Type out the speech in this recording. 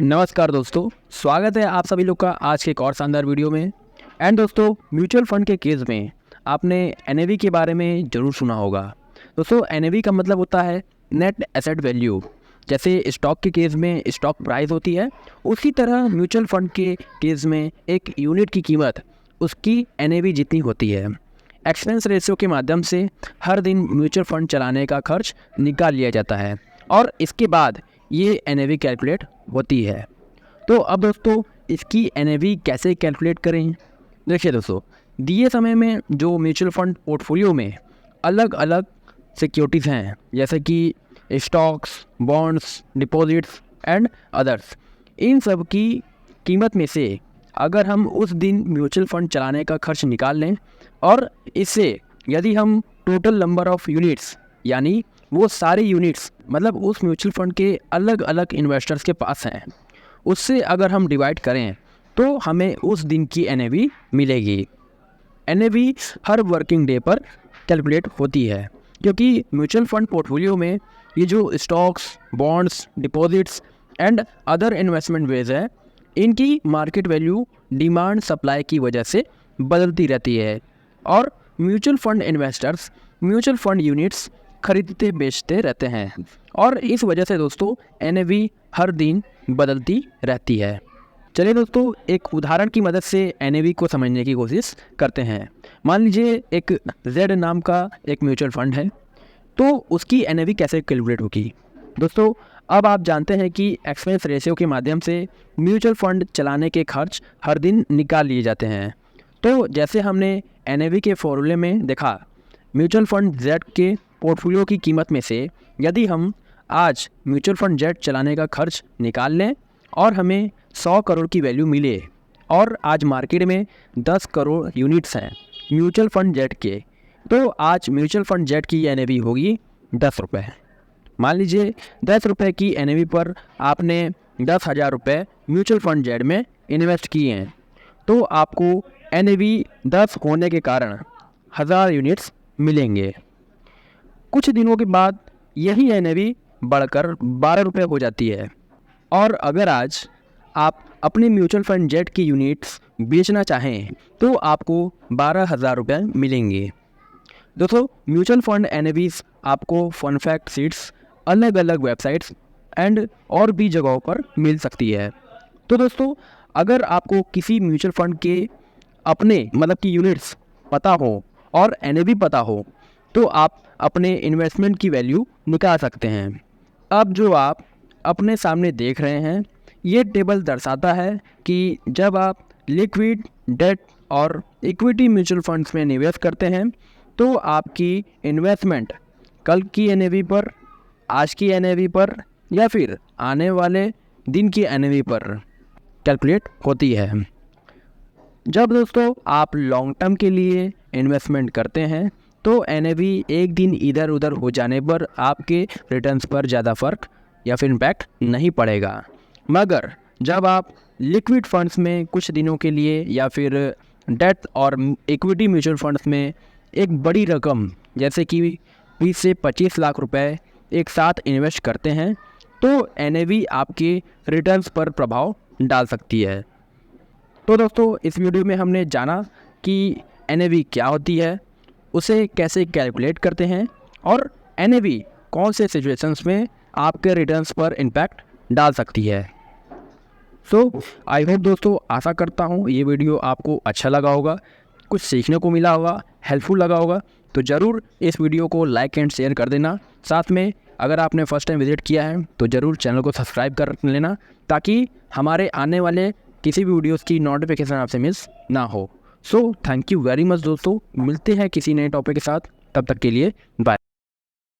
नमस्कार दोस्तों, स्वागत है आप सभी लोग का आज के एक और शानदार वीडियो में। एंड दोस्तों, म्यूचुअल फंड के केस में आपने एनएवी के बारे में ज़रूर सुना होगा। दोस्तों, एनएवी का मतलब होता है नेट एसेट वैल्यू। जैसे स्टॉक के केस में स्टॉक प्राइस होती है, उसी तरह म्यूचुअल फंड के केस में एक यूनिट की कीमत उसकी एनएवी जितनी होती है। एक्सपेंस रेशियो के माध्यम से हर दिन म्यूचुअल फंड चलाने का खर्च निकाल लिया जाता है और इसके बाद ये एनएवी कैलकुलेट होती है। तो अब दोस्तों, इसकी एनएवी कैसे कैलकुलेट करें? देखिए दोस्तों, दिए समय में जो म्यूचुअल फंड पोर्टफोलियो में अलग अलग सिक्योरिटीज़ हैं, जैसे कि stocks, bonds, deposits and others, इन सब की कीमत में से अगर हम उस दिन म्यूचुअल फंड चलाने का खर्च निकाल लें और इससे यदि हम टोटल नंबर ऑफ़ यूनिट्स, यानी वो सारे यूनिट्स मतलब उस म्यूचुअल फंड के अलग अलग इन्वेस्टर्स के पास हैं, उससे अगर हम डिवाइड करें तो हमें उस दिन की एनएवी मिलेगी। एनएवी हर वर्किंग डे पर कैलकुलेट होती है, क्योंकि म्यूचुअल फंड पोर्टफोलियो में ये जो stocks, bonds, deposits and other investment ways है, इनकी मार्केट वैल्यू डिमांड सप्लाई की वजह से बदलती रहती है और mutual fund investors mutual fund units खरीदते बेचते रहते हैं और इस वजह से दोस्तों एनएवी हर दिन बदलती रहती है। चलिए दोस्तों, एक उदाहरण की मदद से एनएवी को समझने की कोशिश करते हैं। मान लीजिए एक जेड नाम का एक म्यूचुअल फंड है, तो उसकी एनएवी कैसे कैलकुलेट होगी? दोस्तों, अब आप जानते हैं कि एक्सपेंस रेशियो के माध्यम से म्यूचुअल फंड चलाने के खर्च हर दिन निकाल लिए जाते हैं। तो जैसे हमने एनएवी के फॉर्मूले में देखा, म्यूचुअल फंड जेड के पोर्टफोलियो की कीमत में से यदि हम आज म्यूचुअल फंड जेड चलाने का खर्च निकाल लें और हमें 100 करोड़ की वैल्यू मिले और आज मार्केट में 10 करोड़ यूनिट्स हैं म्यूचुअल फंड जेड के, तो आज म्यूचुअल फंड जेड की एनएवी होगी 10 रुपये। मान लीजिए 10 रुपये की एनएवी पर आपने 10,000 रुपये म्यूचुअल फंड जेड में इन्वेस्ट किए हैं, तो आपको एनएवी 10 होने के कारण 1000 यूनिट्स मिलेंगे। कुछ दिनों के बाद यही एनएवी बढ़कर 12 रुपये हो जाती है और अगर आज आप अपने म्यूचुअल फंड जेड की यूनिट्स बेचना चाहें तो आपको 12,000 रुपये मिलेंगे। दोस्तों, म्यूचुअल फंड एनएवीज आपको फन फैक्ट सीट्स, अलग अलग वेबसाइट्स एंड और भी जगहों पर मिल सकती है। तो दोस्तों, अगर आपको किसी म्यूचुअल फंड के अपने मतलब कि यूनिट्स पता हो और एनएवी पता हो, तो आप अपने इन्वेस्टमेंट की वैल्यू निकाल सकते हैं। अब जो आप अपने सामने देख रहे हैं, ये टेबल दर्शाता है कि जब आप लिक्विड, डेट और इक्विटी म्यूचुअल फंड्स में निवेश करते हैं तो आपकी इन्वेस्टमेंट कल की एनएवी पर, आज की एनएवी पर या फिर आने वाले दिन की एनएवी पर कैलकुलेट होती है। जब दोस्तों आप लॉन्ग टर्म के लिए इन्वेस्टमेंट करते हैं तो एनएवी एक दिन इधर उधर हो जाने पर आपके रिटर्न्स पर ज़्यादा फ़र्क या फिर इम्पैक्ट नहीं पड़ेगा, मगर जब आप लिक्विड फंड्स में कुछ दिनों के लिए या फिर डेट और इक्विटी म्यूचुअल फंड्स में एक बड़ी रकम जैसे कि 20 से 25 लाख रुपए एक साथ इन्वेस्ट करते हैं, तो एनएवी आपके रिटर्न्स पर प्रभाव डाल सकती है। तो दोस्तों, इस वीडियो में हमने जाना कि एनएवी क्या होती है, उसे कैसे कैलकुलेट करते हैं और एनएवी कौन से सिचुएशंस में आपके रिटर्न्स पर इम्पैक्ट डाल सकती है। सो आई होप दोस्तों, आशा करता हूँ ये वीडियो आपको अच्छा लगा होगा, कुछ सीखने को मिला होगा, हेल्पफुल लगा होगा। तो ज़रूर इस वीडियो को लाइक एंड शेयर कर देना। साथ में अगर आपने फर्स्ट टाइम विजिट किया है तो ज़रूर चैनल को सब्सक्राइब कर लेना, ताकि हमारे आने वाले किसी भी वीडियोज़ की नोटिफिकेशन आपसे मिस ना हो। So thank you very much दोस्तों, मिलते हैं किसी नए टॉपिक के साथ, तब तक के लिए बाय।